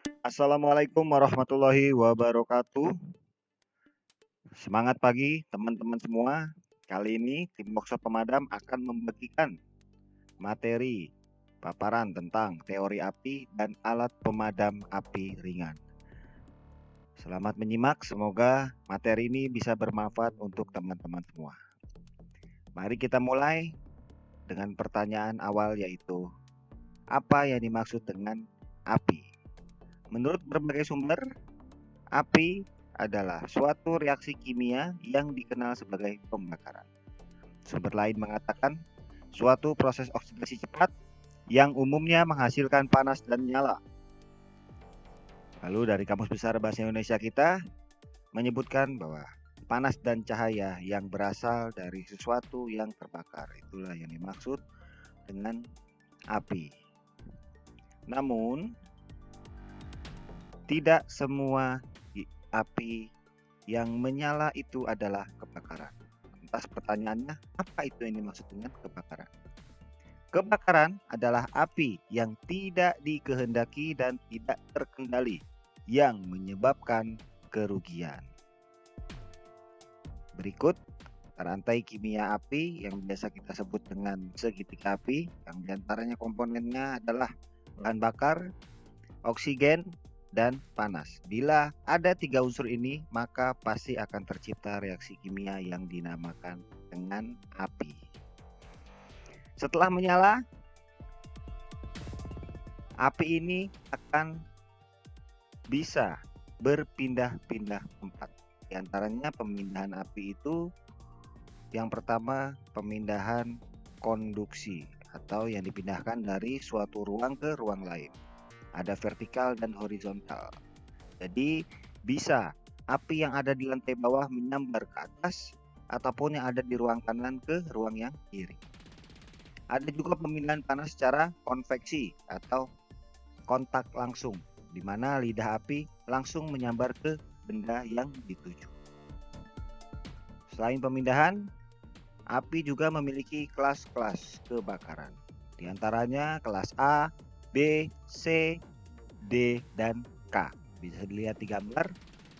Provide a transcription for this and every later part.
Assalamualaikum warahmatullahi wabarakatuh. Semangat pagi teman-teman semua. Kali ini tim workshop pemadam akan membagikan materi paparan tentang teori api dan alat pemadam api ringan. Selamat menyimak, semoga materi ini bisa bermanfaat untuk teman-teman semua. Mari kita mulai dengan pertanyaan awal, yaitu apa yang dimaksud dengan api? Menurut berbagai sumber, api adalah suatu reaksi kimia yang dikenal sebagai pembakaran. Sumber lain mengatakan suatu proses oksidasi cepat yang umumnya menghasilkan panas dan nyala. Lalu dari Kamus Besar Bahasa Indonesia kita menyebutkan bahwa panas dan cahaya yang berasal dari sesuatu yang terbakar, itulah yang dimaksud dengan api. Namun, tidak semua api yang menyala itu adalah kebakaran. Lantas pertanyaannya, apa itu yang dimaksud dengan kebakaran? Kebakaran adalah api yang tidak dikehendaki dan tidak terkendali, yang menyebabkan kerugian. Berikut rantai kimia api yang biasa kita sebut dengan segitiga api, yang diantaranya komponennya adalah bahan bakar, oksigen, dan panas. Bila ada 3 unsur ini, maka pasti akan tercipta reaksi kimia yang dinamakan dengan api. Setelah menyala, api ini akan bisa berpindah-pindah tempat. Di antaranya pemindahan api itu, yang pertama pemindahan konduksi atau yang dipindahkan dari suatu ruang ke ruang lain. Ada vertikal dan horizontal. Jadi bisa api yang ada di lantai bawah menyambar ke atas ataupun yang ada di ruang kanan ke ruang yang kiri. Ada juga pemindahan panas secara konveksi atau kontak langsung, di mana lidah api langsung menyambar ke benda yang dituju. Selain pemindahan, api juga memiliki kelas-kelas kebakaran. Di antaranya kelas A, B, C, D, dan K. Bisa dilihat di gambar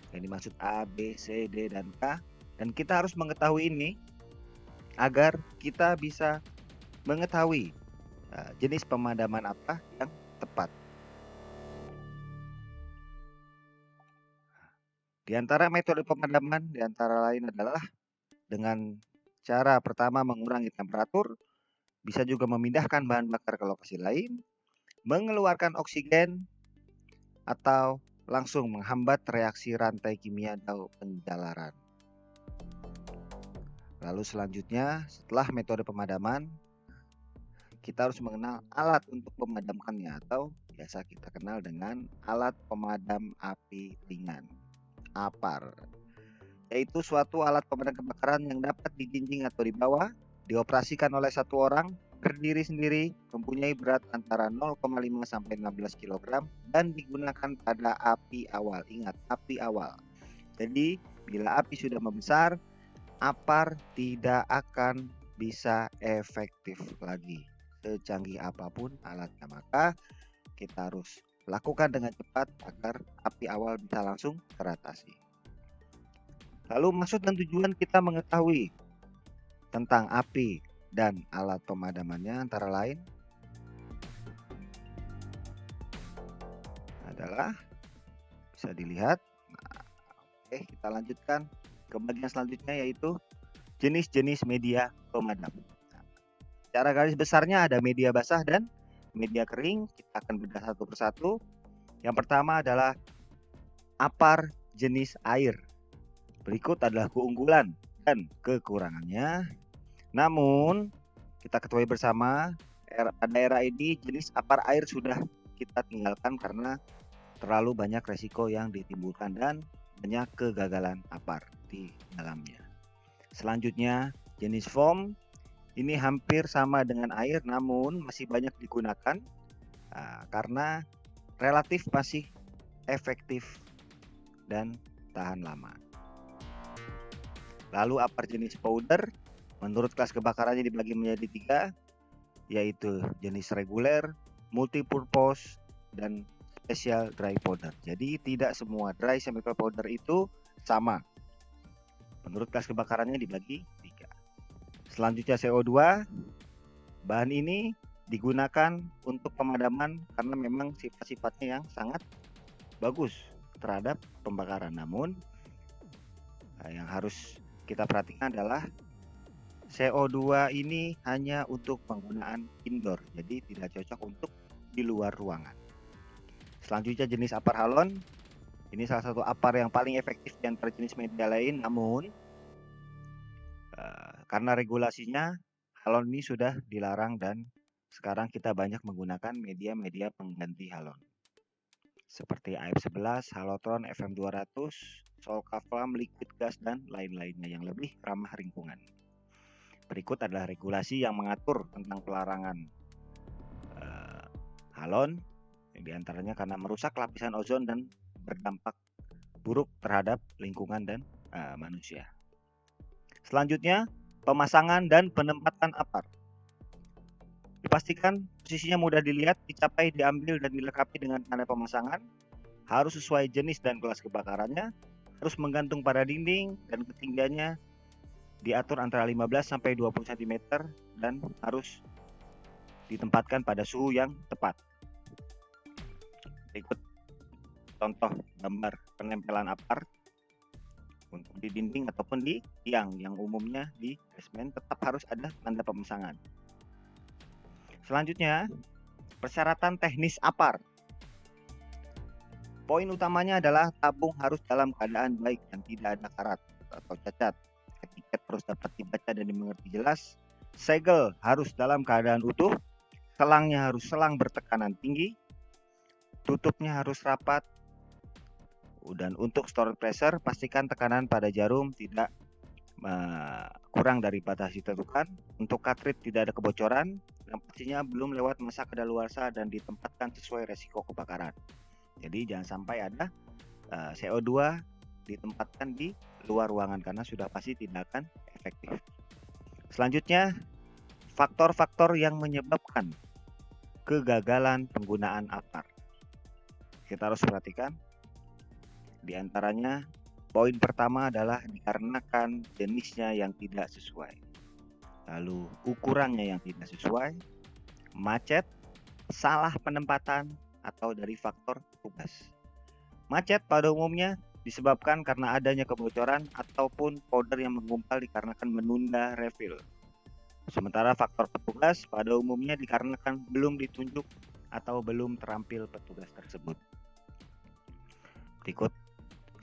yang dimaksud A, B, C, D, dan K. Dan kita harus mengetahui ini agar kita bisa mengetahui jenis pemadaman apa yang tepat. Di antara metode pemadaman di antara lain adalah dengan cara pertama mengurangi temperatur, bisa juga memindahkan bahan bakar ke lokasi lain, mengeluarkan oksigen, atau langsung menghambat reaksi rantai kimia atau penjalaran. Lalu selanjutnya, setelah metode pemadaman, kita harus mengenal alat untuk memadamkannya atau biasa kita kenal dengan alat pemadam api ringan, APAR. Yaitu suatu alat pemadam kebakaran yang dapat dijinjing atau dibawa, dioperasikan oleh satu orang, berdiri sendiri, mempunyai berat antara 0,5 sampai 16 kg dan digunakan pada api awal. Ingat, api awal. Jadi, bila api sudah membesar, APAR tidak akan bisa efektif lagi. Secanggih apapun alatnya, maka kita harus lakukan dengan cepat agar api awal bisa langsung teratasi. Lalu maksud dan tujuan kita mengetahui tentang api dan alat pemadamannya antara lain adalah bisa dilihat. Oke, kita lanjutkan ke bagian selanjutnya, yaitu jenis-jenis media pemadam. Secara garis besarnya ada media basah dan media kering. Kita akan bedah satu persatu. Yang pertama adalah APAR jenis air. Berikut adalah keunggulan dan kekurangannya. Namun, kita ketahui bersama, pada era ini jenis APAR air sudah kita tinggalkan karena terlalu banyak resiko yang ditimbulkan dan banyak kegagalan APAR di dalamnya. Selanjutnya, jenis foam. Ini hampir sama dengan air, namun masih banyak digunakan karena relatif masih efektif dan tahan lama. Lalu APAR jenis powder, menurut kelas kebakarannya dibagi menjadi 3, yaitu jenis reguler, multipurpose, dan special dry powder. Jadi tidak semua dry chemical powder itu sama. Menurut kelas kebakarannya dibagi 3. Selanjutnya CO2. Bahan ini digunakan untuk pemadaman karena memang sifat-sifatnya yang sangat bagus terhadap pembakaran. Namun yang harus kita perhatikan adalah CO2 ini hanya untuk penggunaan indoor, jadi tidak cocok untuk di luar ruangan. Selanjutnya jenis apar halon. Ini salah satu apar yang paling efektif di antara jenis media lain, namun karena regulasinya halon ini sudah dilarang dan sekarang kita banyak menggunakan media-media pengganti halon seperti AF11, Halotron, FM200, Solcaflam, liquid gas, dan lain-lainnya yang lebih ramah lingkungan. Berikut adalah regulasi yang mengatur tentang pelarangan halon, yang diantaranya karena merusak lapisan ozon dan berdampak buruk terhadap lingkungan dan manusia. Selanjutnya, pemasangan dan penempatan apar. Dipastikan posisinya mudah dilihat, dicapai, diambil, dan dilengkapi dengan tanda pemasangan. Harus sesuai jenis dan kelas kebakarannya. Harus menggantung pada dinding dan ketinggiannya diatur antara 15 sampai 20 cm dan harus ditempatkan pada suhu yang tepat. Berikut contoh gambar penempelan apar untuk di dinding ataupun di tiang yang umumnya di basement tetap harus ada tanda pemasangan. Selanjutnya, persyaratan teknis apar. Poin utamanya adalah tabung harus dalam keadaan baik dan tidak ada karat atau cacat. Etiket harus dapat dibaca dan dimengerti jelas. Segel harus dalam keadaan utuh. Selangnya harus selang bertekanan tinggi. Tutupnya harus rapat. Dan untuk storage pressure, pastikan tekanan pada jarum tidak kurang dari batas ditentukan. Untuk cartridge tidak ada kebocoran. Yang pastinya belum lewat masa kadaluarsa dan ditempatkan sesuai resiko kebakaran. Jadi jangan sampai ada CO2 ditempatkan di luar ruangan karena sudah pasti tidak akan efektif. Selanjutnya, faktor-faktor yang menyebabkan kegagalan penggunaan apar. Kita harus perhatikan. Di antaranya, poin pertama adalah dikarenakan jenisnya yang tidak sesuai. Lalu ukurannya yang tidak sesuai, macet, salah penempatan, atau dari faktor petugas. Macet pada umumnya disebabkan karena adanya kebocoran ataupun powder yang menggumpal dikarenakan menunda refill. Sementara faktor petugas pada umumnya dikarenakan belum ditunjuk atau belum terampil petugas tersebut. Berikut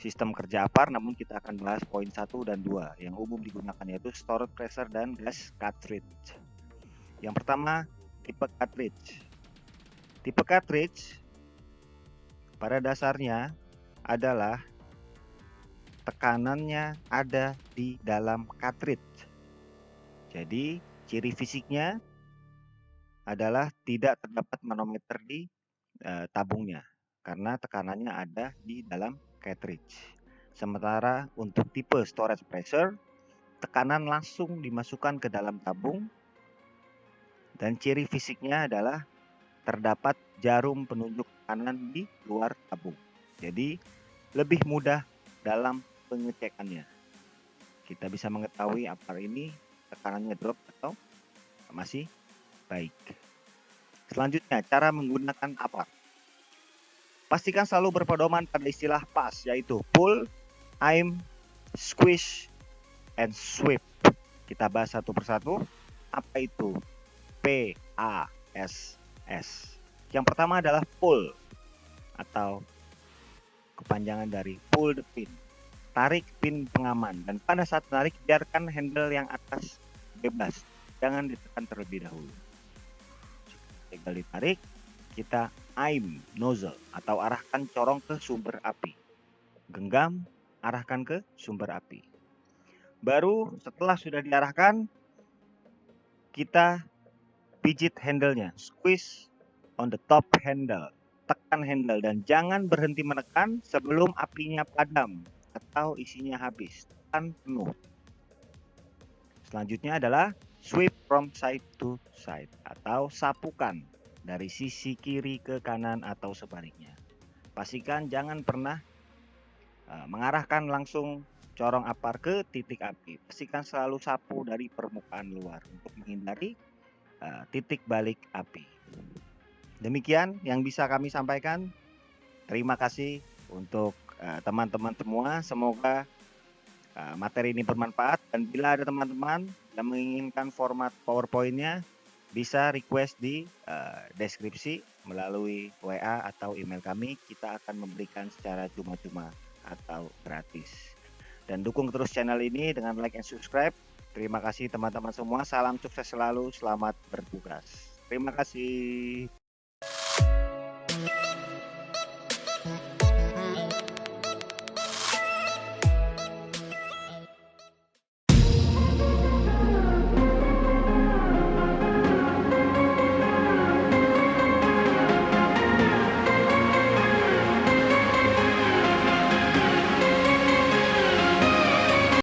sistem kerja apar, namun kita akan bahas poin 1 dan 2 yang umum digunakan, yaitu storage pressure dan gas cartridge. Yang pertama, tipe cartridge. Tipe cartridge pada dasarnya adalah tekanannya ada di dalam cartridge. Jadi ciri fisiknya adalah tidak terdapat manometer di tabungnya karena tekanannya ada di dalam cartridge. Sementara untuk tipe storage pressure, tekanan langsung dimasukkan ke dalam tabung dan ciri fisiknya adalah terdapat jarum penunjuk tekanan di luar tabung. Jadi lebih mudah dalam pengecekannya. Kita bisa mengetahui apar ini tekanannya drop atau masih baik. Selanjutnya, cara menggunakan apar. Pastikan selalu berpedoman pada istilah PAS, yaitu pull, aim, squish, and sweep. Kita bahas satu persatu. Apa itu PASS? Yang pertama adalah pull atau kepanjangan dari pull the pin. Tarik pin pengaman dan pada saat menarik biarkan handle yang atas bebas. Jangan ditekan terlebih dahulu. Tinggal ditarik, kita aim nozzle atau arahkan corong ke sumber api. Genggam, arahkan ke sumber api. Baru setelah sudah diarahkan, kita pijit handle-nya. Squeeze on the top handle. Tekan handle dan jangan berhenti menekan sebelum apinya padam atau isinya habis. Tekan penuh. Selanjutnya adalah sweep from side to side atau sapukan dari sisi kiri ke kanan atau sebaliknya. pastikan jangan pernah mengarahkan langsung corong apar ke titik api. Pastikan selalu sapu dari permukaan luar untuk menghindari titik balik api. Demikian yang bisa kami sampaikan. Terima kasih untuk teman-teman semua. Semoga materi ini bermanfaat, dan bila ada teman-teman yang menginginkan format PowerPoint-nya, bisa request di deskripsi melalui WA atau email kami. Kita akan memberikan secara cuma-cuma atau gratis. Dan dukung terus channel ini dengan like and subscribe. Terima kasih teman-teman semua. Salam sukses selalu. Selamat bertugas. Terima kasih.